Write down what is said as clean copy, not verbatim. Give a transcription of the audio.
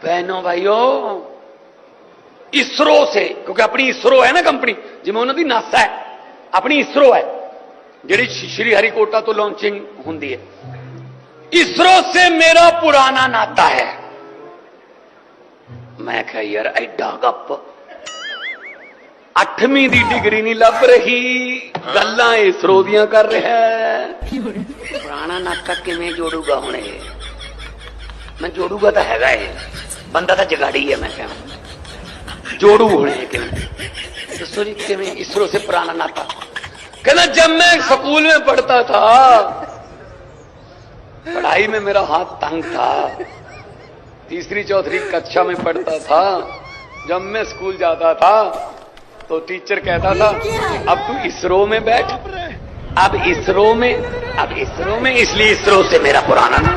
बहनों भाइयों, इसरो से, क्योंकि अपनी इसरो है ना कंपनी, जिमें उन्होंने नासा है, अपनी इसरो है जी श्री हरिकोटा तो लॉन्चिंग होंगी है। इसरो से मेरा पुराना नाता है। मैं कहा यार एडा गप, 8वीं दी डिग्री नहीं लभ रही, गल्लां इसरो दियां कर रहा है। पुराना नाता किवें जोड़ूगा हुण ये? मैं जोड़ूगा तो हैगा ये, बंदा तो जगाड़ी है। मैं क्या जोड़ू होने किवें? दसो जी किवें इसरो से पुराना नाता? कहना जब मैं स्कूल में पढ़ता था, पढ़ाई में मेरा हाथ तंग था, 3री 4री कक्षा में पढ़ता था, जब मैं स्कूल जाता था तो टीचर कहता था अब तू इसरो में बैठ, अब इसरो में, इसलिए इसरो से मेरा पुराना नाता।